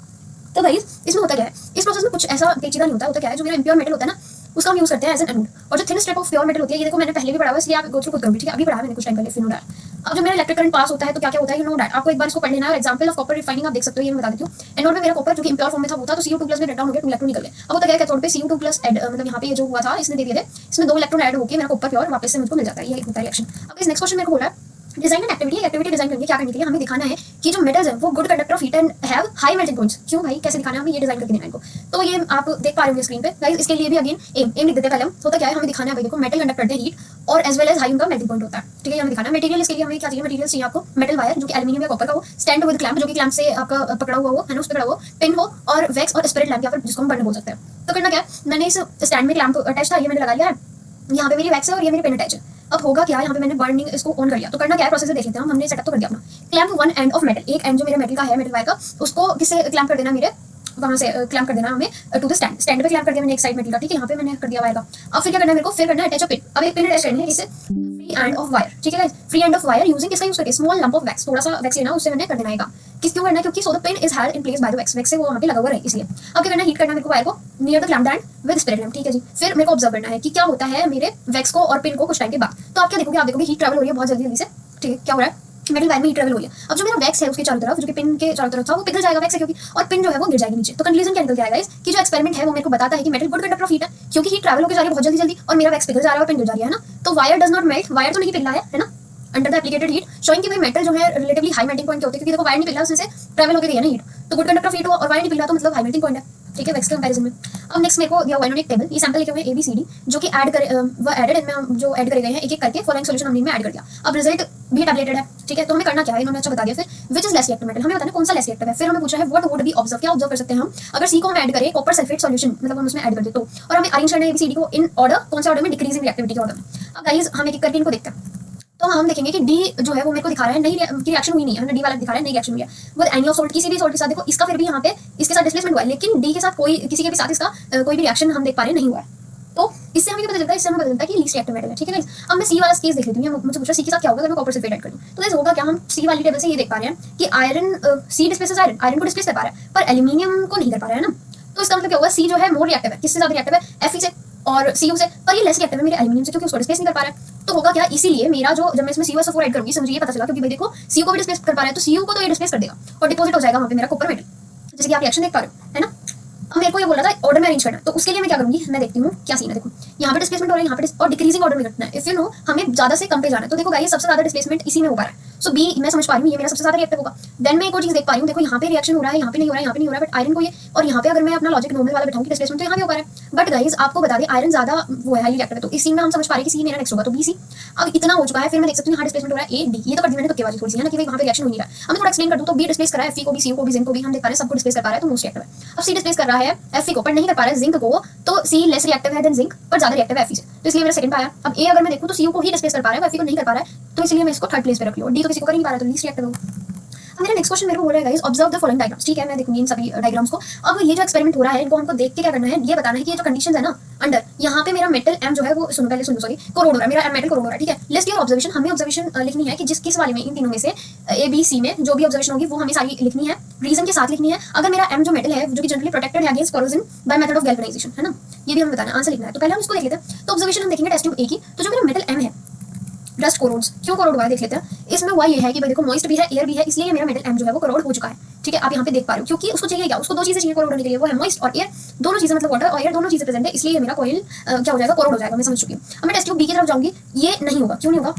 तो गाइस इसमें होता क्या है इस प्रोसेस में कुछ ऐसा पेचीदा नहीं होता। होता क्या है जो मेरा इम्प्योर मेटल होता है ना उसका हम यूज करते हैं एज एन एनोड और जो thin strip of pure metal होती है ये देखो मैंने पहले भी पढ़ा हुआ इसलिए आप गो थ्रू खुद करोगे ठीक है। अभी पढ़ा मैंने कुछ टाइम पहले फिर नो डैट। अब जो मेरा इलेक्ट्रिक करंट पास होता है तो क्या क्या होता है यू नो डैट आपको एक बार इसको पढ़ लेना है। और एग्जांपल ऑफ कॉपर रिफाइनिंग आप देख सकते हो ये मैं बता देती हूँ। एनोड में मेरा कॉपर जो कि इम्प्योर फॉर्म में था वो था तो Cu2+ में ब्रेक डाउन हो गया 2 इलेक्ट्रॉन निकल गए। अब होता क्या है कैथोड पे Cu2+ ऐड मतलब यहाँ पे ये जो हुआ था इसने दे दिए थे इसमें 2 इलेक्ट्रॉन ऐड होकर मेरा कॉपर प्योर वापस से मुझको मिल जाता है। ये होता है रिएक्शन। अब इस नेक्स्ट क्वेश्चन मेरे को बोला है डिजाइन एंड एक्टिविटी डिजाइन करके क्या करने के लिए हमें दिखाना है कि जो मेटल्स हैं वो good conductor of heat and have high melting points. क्यों भाई कैसे दिखाना है हमें ये डिजाइन करके देना है इनको। तो ये आप देख पा रहे होंगे स्क्रीन पे गाइस। इसके लिए भी अगेन एम लिख देते हैं पहले हम। होता क्या है हमें दिखाना है भाई देखो मेटल कंडक्ट करते हैं हीट और एज वेल एज हाई उनका मेल्टिंग पॉइंट होता है ठीक है। हमें दिखाना है मटेरियल इसके लिए हमें क्या चाहिए मटेरियल चाहिए आपको मेटल वायर जो कि एल्यूमिनियम या कॉपर का हो स्टैंड विद क्लैंप जो कि क्लैंप से आपका पकड़ा हुआ हो है ना उस पे पकड़ा हुआ पिन हो और वैक्स और स्पिरिट लैंप या फिर जिसको हम बर्नर बोल सकते हैं। तो करना क्या है मैंने इस स्टैंड में क्लैंप अटैच था ये मैंने लगा लिया है यहाँ पे मेरी वैक्स है और ये मेरी पिन अटैच है। अब होगा क्या यहाँ पे मैंने बर्निंग इसको ऑन कर लिया तो करना क्या है प्रोसेस देख लेते हैं हमने सेटअप तो कर दिया अपना। Clamp one end of metal एक एंड जो मेरा मेटल का है मेटल वायर का उसको किससे क्लैंप कर देना मेरे वहां से क्लैंप कर देना हमें टू द स्टैंड पे क्लैंप कर दिया मैंने एक साइड मेटल का ठीक है। यहाँ पे मैंने कर दिया वायर का। अब फिर क्या करना है मेरे को फिर करना है अटैच अ पिन। अब एक पिन अटैच करनी है इसे फ्री एंड ऑफ वायर ठीक है। Free end of wire using किसका यूज करके स्मॉल लंप ऑफ वैक्स थोड़ा सा वैक्स लेना उससे मैंने कर देना है किस क्यों करना है क्योंकि so the pin is held in place by the wax wax से वो वहां पे लगा हुआ है इसलिए। अब क्या करना है हीट करना मेरे को वायर को near the clamp and with spirit lamp ठीक है जी। फिर मेरे को ऑब्जर्व करना है कि क्या होता है मेरे वैक्स को और पिन को कुछ टाइम के बाद। तो आप क्या देखोगे आप देखोगे हीट ट्रैवल हो रही है बहुत जल्दी जल्दी से ठीक है। क्या हो रहा है मेटल वायर में हीट ट्रैवल हो रही है। अब जो मेरा वैक्स है उसके चारों तरफ जो कि पिन के चारों तरफ था वो पिघल जाएगा वैक्स है क्योंकि और पिन जो है वो गिर जाएगी नीचे। तो कंक्लूजन क्या निकल के आएगा इस कि जो एक्सपेरिमेंट है वो मेरे को बताता है कि metal good conductor of heat है क्योंकि हीट ट्रैवल होकर जा रही है बहुत जल्दी जल्दी और मेरा वैक्स पिघल जा रहा है और पिन गिर जा रही है ना। तो wire does not melt wire तो नहीं पिघला है ना अंडर द एप्लीकेटेड हीट शोइंग कि भाई मेटल जो है रिलेटिवली हाई मेल्टिंग पॉइंट के होते हैं क्योंकि देखो वायर नहीं पिघला उसमें से ट्रैवल होकर गई है ना हीट तो गुड कंडक्टर ऑफ हीट हुआ और वायर नहीं पिघला तो मतलब हाई मेल्टिंग पॉइंट है ठीक है वैक्स के कंपैरिजन में। अब नेक्स्ट मेरे को दिया हुआ है एक टेबल ये सैंपल लिखे हुए हैं ABCD जो कि ऐड करे वो एडेड इनमें हम जो ऐड करे गए हैं एक एक करके फॉलोइंग सॉल्यूशन हमने में ऐड कर दिया। अब रिजल्ट भी टैबलेटेड है ठीक है। तो हमें करना क्या है इन्होंने अच्छा बता दिया। फिर which is less reactive metal हमें बताना कौन सा लेस रिएक्टिव है। फिर हमें पूछा है व्हाट वुड बी ऑब्जर्व क्या ऑब्जर्व कर सकते हैं हम अगर C को हम ऐड करें कॉपर सल्फेट सॉल्यूशन मतलब हम उसमें ऐड कर दे तो और हमें अरेंज करना है ABCD को इन ऑर्डर कौन से ऑर्डर में डिक्रीजिंग रिएक्टिविटी के ऑर्डर में। अब गाइस हम एक एक करके इनको देखते हैं। तो हम देखेंगे कि डी जो है वो मेरे को दिखा रहा है नई रिएक्शन हुई नहीं है डी वाला दिखा रहा है नई रिएक्शन हुई है विद एनी ऑफ सॉल्ट किसी भी सॉल्ट के साथ देखो इसका फिर भी यहाँ पे इसके साथ डिस्प्लेसमेंट हुआ है लेकिन डी के साथ कोई किसी के भी साथ इसका कोई भी रिएक्शन हम देख पा रहे नहीं हुआ है। तो इससे हमें क्या पता चलता है इससे हमें पता चलता है कि लीस्ट रिएक्टिव मेटल है ठीक है गाइस। अब मैं सी वाला केस देख लेती हूँ मुझे पूछा सी के साथ क्या होगा अगर मैं कॉपर सल्फेट ऐड करूँ तो गाइस होगा क्या हम सी वाली टेबल से ये देख पा रहे हैं कि आयरन सी डिस्प्लेसेस आयरन को डिस्प्लेस कर पा रहा है पर एल्यूमिनियम को नहीं कर पा रहा है ना। तो इसका मतलब क्या होगा सी जो है मोर रिएक्टिव है किससे ज्यादा रिएक्टिव है Fe से और Cu से पर ये लेस रिएक्टिव है मेरे एल्यूमिनियम से क्योंकि उसको डिस्प्लेस नहीं कर पा रहा है। तो होगा क्या इसीलिए मेरा जो जब मैं इसमें CuSO4 ऐड करूंगी मुझे ये पता चला क्योंकि भाई देखो Cu को भी डिस्प्लेस कर पा रहा है तो Cu को तो ये डिस्प्लेस कर देगा और डिपॉजिट हो जाएगा वहां पे मेरा कॉपर मेटल जैसे कि आप रिएक्शन देख पा रहे हो है ना। अब मेरे को ये बोला था ऑर्डर में अरेंज करना तो उसके लिए मैं क्या करूंगी मैं देखती हूँ क्या सीन है। देखो यहाँ पे डिस्प्लेसमेंट हो रहा है यहाँ पे और डिक्रीजिंग ऑर्डर में करना है इफ यू नो हमें ज्यादा से कम पे जाना है। तो देखो गाइस सबसे ज्यादा डिस्प्लेसमेंट इसी में हो पा रहा है सो बी मैं समझ पा रही हूँ ये मेरा सबसे ज्यादा रिएक्टिव होगा। देन मैं एक और चीज देख पा रही हूँ देखो यहाँ पे रिएक्शन हो रहा है यहाँ पे नहीं हो रहा है यहाँ पे नहीं हो रहा है बट आयरन को ये और यहाँ पे अगर मैं अपना लॉजिक नॉर्मल वाला बैठाऊंगी डिस्प्लेसमेंट तो यहाँ भी हो पा रहा है। बट गाइस आपको बता दें आयरन ज्यादा वो है हाईली रिएक्टिव है तो इस सीन में हम समझ पा रहे हैं कि सी मेरा नेक्स्ट होगा तो बी सी। अब इतना हो चुका है फिर मैं देख सकती हूँ यहाँ डिस्प्लेसमेंट हो रहा है ए डी ये तो कर दी मैंने तुक्केबाजी थोड़ी सी है ना कि भाई वहाँ पे रिएक्शन हो नहीं रहा है। अब मैं थोड़ा एक्सप्लेन कर दूँ तो बी डिस्प्लेस कर रहा है Fe को भी Cu को भी जिंक को भी हम देख पा रहे हैं सब को डिस्प्लेस कर पा रहा है तो मोस्ट रिएक्टिव है। अब सी डिस्प्लेस कर रहा है Fe को, पर नहीं कर पा रहा है जिंक को, तो सी लेस रिएक्टिव है देन जिंक, पर ज्यादा रिएक्टिव है Fe से, तो इसलिए मेरा सेकंड पाया। अब ए अगर मैं देखूं तो Cu को ही डिस्प्लेस कर पा रहा है, Fe को नहीं कर पा रहा है, तो इसलिए मैं इसको थर्ड प्लेस पे रख लूं। डी तो किसी को कर नहीं पा रहा, तो लीस्ट रिएक्टिव होगा। अब मेरा नेक्स्ट क्वेश्चन मेरे को बोल रहा है guys, observe the following diagrams. ठीक है, मैं देखूंगी इन सभी डायग्राम्स को। अब ये जो एक्सपेरिमेंट हो रहा है, इनको हमको देख के क्या करना है, ये बताना है कि ये जो कंडीशंस है ना अंडर, यहाँ पे मेरा मेटल M जो है वो सुनो पहले सुनो, सॉरी, कोरोड हो रहा है, मेरा मेटल कोरोड हो रहा है। ठीक है, लिस्ट योर ऑब्जर्वेशन, हमें ऑब्जर्वेशन लिखनी है कि जिस किस वाले में, इन तीनों में से A B C में जो भी ऑब्जर्वेशन होगी वो हमें सारी लिखनी है, रीजन के साथ लिखनी है। अगर मेरा M जो मेटल है जो कि जनरली प्रोटेक्टेड है against corrosion by method of galvanisation, है ना, ये भी हमें बताना है, आंसर लिखना है। तो पहले हम इसको देख लेते हैं। तो ऑब्जर्वेशन हम देखेंगे टेस्ट ट्यूब A की। तो जो मेरा मेटल M है, डस्ट कोरोड्स, क्यों कोरोड हुआ है देख लेते हैं। इसमें हुआ ये है कि भाई देखो मॉइस्ट भी है, एयर भी है, इसलिए मेरा मेटल M जो है वो कोरोड हो चुका है। ठीक है, आप यहाँ पे देख पा रहे हो, क्योंकि उसको चाहिए क्या, उसको दो चीजें चाहिए कोरोड होने के लिए, वो है मॉइस्ट और एयर, दोनों चीजें, मतलब वाटर और एयर दोनों चीजें प्रेजेंट है, इसलिए मेरा कॉइल क्या हो जाएगा, कोरोड हो जाएगा। मैं समझ चुकी हूँ। अब मैं टेस्ट ट्यूब B की तरफ जाऊंगी, ये नहीं होगा, क्यों नहीं होगा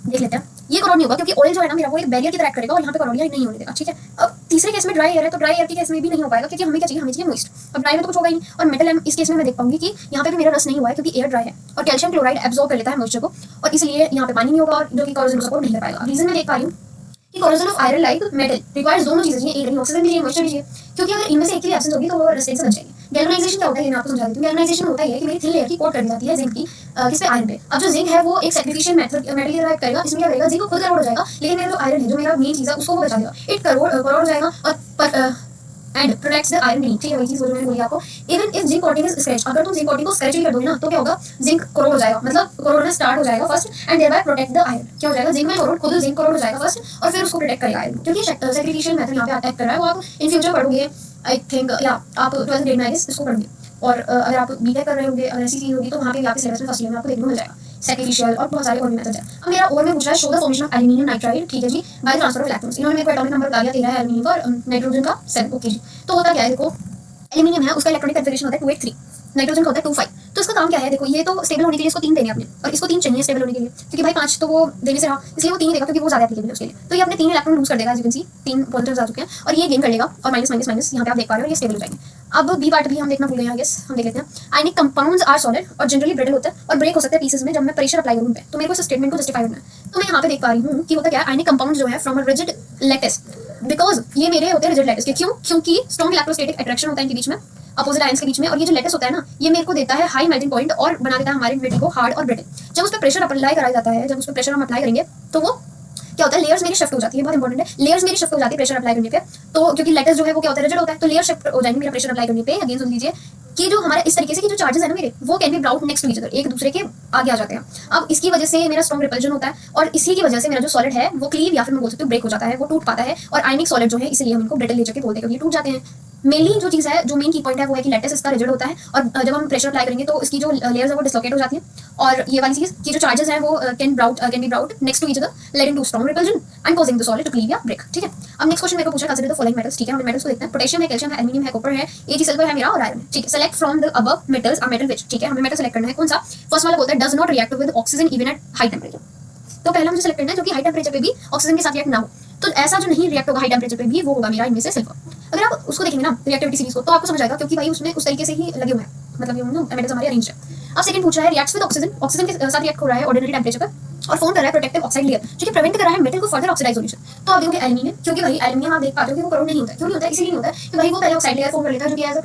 देख लेते हैं। ये कोरोड नहीं होगा क्योंकि ऑयल जो है ना मेरा वो एक बैरियर की तरह करेगा और यहाँ पे कोरोडिया नहीं होने देगा। ठीक है, अब तीसरे केस में ड्राई एयर है, तो ड्राई एयर के केस में भी नहीं हो पाएगा क्योंकि हमें क्या चाहिए, हमें चाहिए मॉइस्ट। अब ड्राई में तो कुछ होगा ही नहीं। और मेटल M इस केस में मैं देख पाऊंगी कि यहाँ पे भी मेरा रस नहीं हुआ है क्योंकि एयर ड्राई है और कैल्शियम क्लोराइड एब्जॉर्ब कर लेता है मॉइस्चर को, और इसलिए यहाँ पे पानी नहीं होगा, और जो कि कोरोजन को सपोर्ट नहीं कर पाएगा। रीजन मैं देख पा रही हूँ कि corrosion of iron like metal requires दोनों चीजें चाहिए, एक ऑक्सीजन भी चाहिए, मॉइस्चर भी चाहिए, क्योंकि अगर इनमें से एक की भी एब्सेंस होगी तो वो रेजिस्टेंस बन जाएगी। गैल्वेनाइजेशन क्या होता है, मैं आपको समझा देती हूँ। गैल्वेनाइजेशन होता है कि मेरी थिन लेयर की कोट कर दी जाती है जिंक की किस पे, आयरन पे। अब जो जिंक है वो एक सैक्रिफिशियल मेटल की तरह करेगा, इसमें क्या करेगा, जिंक को खुद करोड़ हो जाएगा, लेकिन मेरा जो आयरन है जो मेरा मेन चीज है उसको वो बचा देगा, इट करोड़ हो जाएगा और and protects the iron beneath. ठीक है, वही चीज जो मैंने बोली आपको। Even if zinc coating is scratch, अगर तुम जिंक कोटिंग को स्क्रैच भी कर दोगे ना तो क्या होगा, जिंक कोरोड हो जाएगा, मतलब कोरोड में स्टार्ट हो जाएगा first and thereby protect the iron. क्या हो जाएगा, जिंक में कोरोड, खुद जिंक कोरोड हो जाएगा फर्स्ट और फिर उसको प्रोटेक्ट करेगा आयरन, क्योंकि सैक्रिफिशियल मेथड यहाँ पे अटैक कर रहा है। वो आप इन फ्यूचर पढ़ोगे, आई थिंक, या आप 12th ग्रेड में आई गेस इसको पढ़ोगे, और अगर आप बीटेक कर रहे होंगे, अगर ऐसी चीज होगी तो वहाँ पे आपके सिलेबस में फर्स्ट ईयर में आपको देखने को मिल जाएगा सैक्रिफिशियल और बहुत सारे और भी मेथड्स हैं। अब मेरा और में पूछ रहा है show the formation of aluminium nitride. ठीक है जी, by the transfer of electrons. इन्होंने मेरे को एटॉमिक नंबर बता दिया 13 है एल्यूमिनियम का और नाइट्रोजन का 7। ओके जी, तो होता क्या है, देखो एल्यूमिनियम है, उसका इलेक्ट्रॉनिक कन्फिगरेशन होता है 283, नाइट्रोजन का होता है 25। तो इसका काम क्या है, देखो ये तो स्टेबल होने के लिए इसको 3 देने आपने, और इसको 3 चाहिए स्टेबल होने के लिए, क्योंकि भाई 5 तो वो देने से रहा, इसलिए वो 3 देगा क्योंकि वो ज्यादा एप्लीकेबल है उसके लिए। तो ये अपने 3 इलेक्ट्रॉन लूज कर देगा, as you can see 3 positive आ चुके हैं, और ये गेन कर लेगा, और माइनस माइनस माइनस यहाँ पे आप देख पा रहे हो, ये स्टेबल हो जाएंगे। अब बी पार्ट भी हम देखना भूल गए, गेस हम देख लेते हैं। आयनिक कंपाउंड्स आर सॉलिड और जनरली ब्रिटल होता है और ब्रेक हो सकता है पीसेस में जब मैं प्रेशर अप्लाई करूँ पे। तो मेरे को इस स्टेटमेंट को जस्टिफाई करना है। तो मैं यहाँ पे देख पा रही हूँ कि होता क्या है, आयनिक कंपाउंड्स जो है from a rigid lattice, because ये मेरे होते हैं रिजिड लैटिस के। क्यों, क्योंकि स्ट्रॉन्ग इलेक्ट्रोस्टैटिक अट्रैक्शन होता है इनके बीच में, अपोजिट आयंस के बीच में, और ये जो लेटेस्ट होता है ना ये मेरे को देता है हाई मेल्टिंग पॉइंट और बना देता है हमारे मेटल को हार्ड और ब्रिटल। जब उस पर प्रेशर अप्लाई कराया जाता है, जब उस पर प्रेशर हम अप्लाई करेंगे तो वो क्या होता है, लेयर्स मेरी शिफ्ट हो जाती है, बहुत इंपॉर्टेंट है, लेयर्स मेरी शिफ्ट हो जाती है प्रेशर अप्लाई करने पे। तो क्योंकि लेटेस्ट जो है वो क्या होता है, रिजिड होता है, तो लेयर शिफ्ट हो जाएंगे मेरा प्रेशर अप्लाई करने पे। अगेन सुन लीजिए कि जो हमारा इस तरीके से कि जो चार्जेस है ना मेरे, वो can be brought next to each other, एक दूसरे के आगे आ जाते हैं। अब इसकी वजह से मेरा स्ट्रॉन्ग रिपल्जन होता है, और इसी की वजह से मेरा जो सॉलिड है वो क्लीव या फिर मैं बोल सकती हूँ ब्रेक हो जाता है, वो टूट पाता है। और आयनिक सॉलिड जो है इसलिए हम इनको ब्रिटल नेचर के बोलते हैं क्योंकि टूट जाते हैं। मेनली जो चीज़ है, जो मेन की पॉइंट है वो है कि लेटेस इसका रिजिड होता है, और जब हम प्रेशर अप्लाई करेंगे तो इसकी जो लेयर्स है वो डिसलोकेट हो जाती है, और ये वाली चीज़ की जो चार्जेस हैं वो can be brought next to each other, leading to strong repulsion and causing the solid to cleave या ब्रेक। ठीक है, अब नेक्स्ट क्वेश्चन मेरे को पूछा, कंसीडर द फॉलोइंग मेटल्स। ठीक है, हम मेटल्स को देखते हैं। पोटेशियम है, कैल्शियम है, एल्यूमिनियम है, कॉपर है, Ag सिल्वर है मेरा, और आयरन है। ठीक है, select from the above metals a metal which. ठीक है, हमें मेटल सेलेक्ट करना है, कौन सा, फर्स्ट वाला बोलता है does not react with oxygen even at high temperature. तो पहला मुझे सेलेक्ट करना है जो कि हाई टेम्परेचर पे भी ऑक्सीजन के साथ रिएक्ट ना हो। तो ऐसा जो नहीं रिएक्ट होगा हाई टेम्परेचर पे भी, वो होगा मेरा इनमें से सिल्वर। अगर आप उसको देखेंगे ना रिएक्टिविटी सीरीज को, तो आपको समझ आएगा क्योंकि भाई उसमें उस तरीके से ही लगे हुए हैं, मतलब ये मेटल्स हमारे अरेंज है। अब सेकंड पूछ रहा है रिएक्ट्स विद ऑक्सीजन, ऑक्सीजन के साथ रिएक्ट हो रहा है ऑर्डिनरी टेम्परेचर पर, और फॉर्म कर रहा है प्रोटेक्टिव ऑक्साइड लेयर जो कि प्रिवेंट कर रहा है मेटल को फर्दर ऑक्सीडाइज सोल्यूशन। तो आप देखोगे एल्यूमिनियम, क्योंकि भाई एल्यूमिनियम आप देख पाते हो कि वो करोड़ नहीं होता है। क्यों नहीं होता है, इसीलिए नहीं होता है कि भाई वो पहले ऑक्साइड लेयर फॉर्म कर लेता है जो कि as a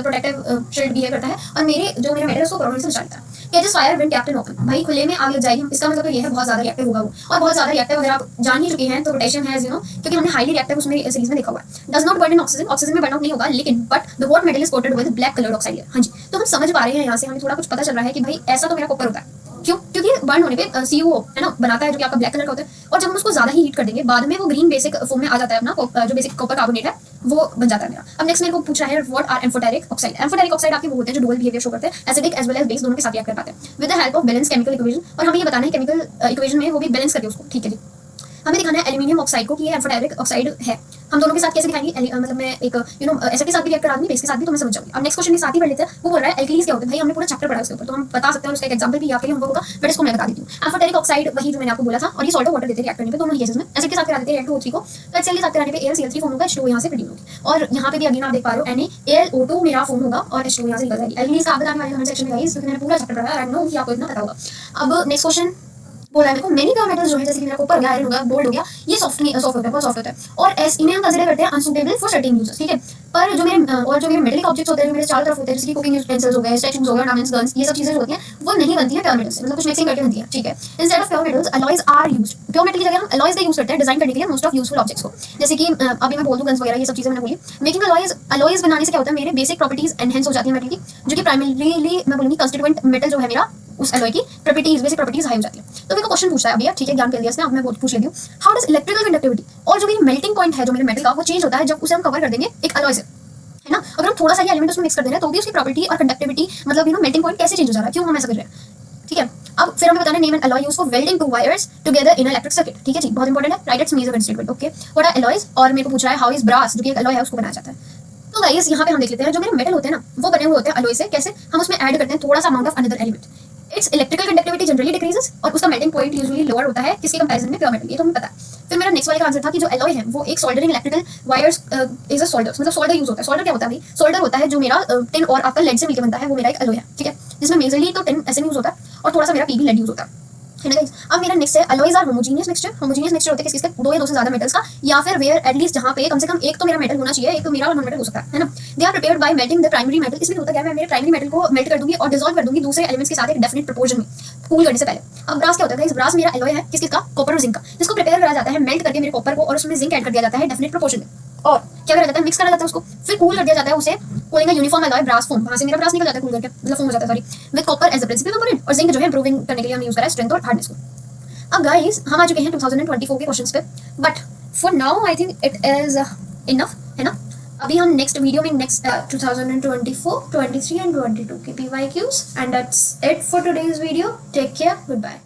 protective shield behave करता है, और मेरा मेटल उसको करोड़ से बचा लेता है। Catches fire when kept in open, भाई खुले में आग लग जाएगी, इसका मतलब तो ये है बहुत ज्यादा रिएक्टिव होगा वो, और बहुत ज्यादा रिएक्टिव अगर आप जान ही चुके हैं तो पोटेशियम है, यू नो, क्योंकि हमने हाईली रिएक्टिव उसमें सीरीज में देखा हुआ है। Does not burn in oxygen, oxygen में बर्न आउट नहीं होगा, लेकिन but the what metal is coated with black coloured oxide layer. हाँ जी, तो हम समझ पा रहे हैं यहाँ से, हमें थोड़ा कुछ पता चल रहा है कि भाई ऐसा तो मेरा कॉपर होता है। क्यों, क्योंकि बर्न होने पे CuO है ना बनाता है जो कि आपका ब्लैक कलर का होता है, और जब हम उसको ज्यादा ही हीट कर देंगे बाद में वो ग्रीन बेसिक फॉर्म में आ जाता है अपना, जो बेसिक कॉपर कार्बोनेट है वो बन जाता है मेरा। अब नेक्स्ट मेरे को पूछ रहा है what are amphoteric oxide. Amphoteric oxide आपके वो होते हैं जो डुअल बिहेवियर शो करते हैं, acidic as well as base दोनों के साथ रिएक्ट कर पाते हैं with the help of balance chemical equation, और हमें ये बताना है केमिकल इक्वेशन में वो भी बैलेंस करके उसको। ठीक है जी, हमें दिखाना है एल्यूमिनियम ऑक्साइड को कि ये एम्फोटेरिक ऑक्साइड है। हम दोनों के साथ कैसे दिखाएंगे, मतलब मैं एक एसिड के साथ भी रिएक्ट करा दूंगी, बेस के साथ भी, तो मैं समझ जाऊंगी। अब नेक्स्ट क्वेश्चन के साथ ही पढ़ लेते हैं। वो बोल रहा है एल्कीलीज क्या होते हैं, भाई हमने पूरा चैप्टर पढ़ा उसके ऊपर, तो हम बता सकते हैं, उसका एक एग्जांपल भी आपके लिए होगा, बट इसको मैं बता देती हूँ। एम्फोटेरिक ऑक्साइड वही जो मैंने आपको बोला था, और ये सॉल्ट वाटर देते हैं रिएक्ट करने पे, दोनों केसेस में एसिड के साथ करा देते हैं रिएक्ट O3 को, तो HCl के साथ कराने पे AlCl3 फॉर्म होगा, H2O यहाँ से प्रोड्यूस होगी, और यहाँ पे भी अगेन आप देख पा रहे हो NaAlO2 मेरा फॉर्म होगा और H2O यहाँ से निकल जाएगी। एल्कीलीज का आप बताने वाले कमेंट सेक्शन में गाइस, क्योंकि मैंने पूरा चैप्टर पढ़ा है, आई नो कि आपको इतना पता होगा। अब नेक्स्ट क्वेश्चन बोला है मेरे को मेनी प्योर मेटल्स जो है जैसे कि मेरा कॉपर हो गया, आयरन हो गया, गोल्ड हो गया, ये सॉफ्ट होता है, बहुत सॉफ्ट होता है और इन्हें हम कंसीडर करते हैं अनसूटेबल फॉर सर्टेन यूजर्स, ठीक है। पर जो मेरे मेटलिक ऑब्जेक्ट्स होते हैं, जो मेरे चारों तरफ होते हैं, जैसे कि कुकिंग यूटेंसिल्स हो गए, स्टैचूज हो गए, ऑर्नामेंट्स, गन्स, ये सब चीजें जो होती हैं वो नहीं बनती है प्योर मेटल से, मतलब कुछ मिक्सिंग करके बनती है, ठीक है। Instead of pure metals alloys are used, pure metal की जगह हम अलॉयज का यूज करते हैं डिजाइन करने के लिए मोस्ट ऑफ यूजफुल ऑब्जेक्ट्स को, जैसे कि अभी मैं बोल दूं गन्स वगैरह ये सब चीजें मैंने बोली। मेकिंग अलॉयज बनाने से क्या होता है, मेरे बेसिक प्रॉपर्टीज एनहेंस हो जाती है मेटल की, जो कि प्राइमरीली मैं बोलूंगी कंस्टिट्यूएंट मेटल जो है मेरा, उस अलॉय की प्रॉपर्टीज, बेसिक प्रॉपर्टीज हाई हो जाती है। तो मेरे को क्वेश्चन पूछा है अभी, ठीक है, ज्ञान के लिए इसने, अब मैं पूछ लेती हूँ, हाउ डज इलेक्ट्रिकल कंडक्टिविटी और जो मेरी मेल्टिंग पॉइंट है जो मेरे मेटल का, वो चेंज होता है जब उसे हम कवर कर देंगे एक अलॉय से, है ना। अगर हम थोड़ा सा ही एलिमेंट उसमें मिक्स कर दे रहे हैं तो भी उसकी प्रॉपर्टी और कंडक्टिविटी, मतलब मेल्टिंग पॉइंट कैसे चेंज हो जा रहा है, क्यों हम ऐसा कर रहे हैं, ठीक है। अब फिर हमें बताना name and alloy used for welding two wires together in electric circuit, ठीक है जी, बहुत इंपॉर्टेंट है, right it's major statement, okay. What are alloys, और मेरे को पूछ रहा है हाउ इज ब्रास, जो कि एक अलॉय है, उसको बनाया जाता है। तो गाइस यहाँ पे हम देख लेते हैं, जो मेरे मेटल होते हैं ना वो बने हुए होते हैं अलॉय से, कैसे हम उसमें ऐड करते हैं थोड़ा सा amount of another element, it's electrical conductivity generally decreases और उसका मेल्टिंग पॉइंट यूजुअली लोअर होता है किसके कंपैरिजन में, प्योर मेटल, ये तो हमें पता है। फिर मेरा नेक्स्ट वाले का आंसर था कि जो अलॉय है वो एक soldering electrical wires is a solder, मतलब सोल्डर यूज होता है। सोल्डर क्या होता है भाई, सोल्डर होता है जो मेरा टिन और आपका लेड से मिलकर बनता है, वो मेरा एक अलॉय है, ठीक है, जिसमें मेजरली तो टिन एसएन यूज होता है और थोड़ा सा मेरा पीबी लेड यूज होता है ना गाइस। अब मेरा नेक्स्ट है alloys are homogeneous mixture. Homogeneous mixture होते हैं किसके, दो या दो से ज्यादा मेटल्स का, या फिर वेयर एटलीस्ट जहां पे कम से कम एक तो मेरा मेटल होना चाहिए, एक तो मेरा नॉन मेटल हो सकता है ना। They are prepared by melting the primary metal. इसमें होता क्या है, मैं मेरे प्राइमरी मेटल को मेल्ट कर दूंगी और डिसॉल्व कर दूंगी दूसरे एलिमेंट्स के साथ एक डेफिनेट प्रोपोर्शन में, कूल करने से पहले। अब ब्रास क्या होता है गाइस, ब्रास मेरा अलॉय है किसके का, कॉपर और जिंक का, जिसको प्रिपेयर करा जाता है मेल्ट करके मेरे कॉपर को, और उसमें जिंक ऐड कर दिया जाता है डेफिनेट प्रोपोर्शन में, और क्या करा जाता है, मिक्स करा जाता है उसको, फिर कूल कर दिया जाता है उसे, कूलिंग का यूनिफॉर्म अलॉय ब्रास फॉर्म, वहां से मेरा ब्रास निकल जाता है कूल करके, मतलब फॉर्म हो जाता है sorry, with copper as the principal component, और जिंक जो है इंप्रूविंग करने के लिए हम यूज करा है स्ट्रेंथ और हार्डनेस को। अब गाइस हम आ चुके हैं 2024 के क्वेश्चंस पे, but for now I think it is enough, है ना। अभी हम नेक्स्ट वीडियो में नेक्स्ट 2024, 23 एंड 22 के PYQs, and that's it for today's video. Take care, good bye.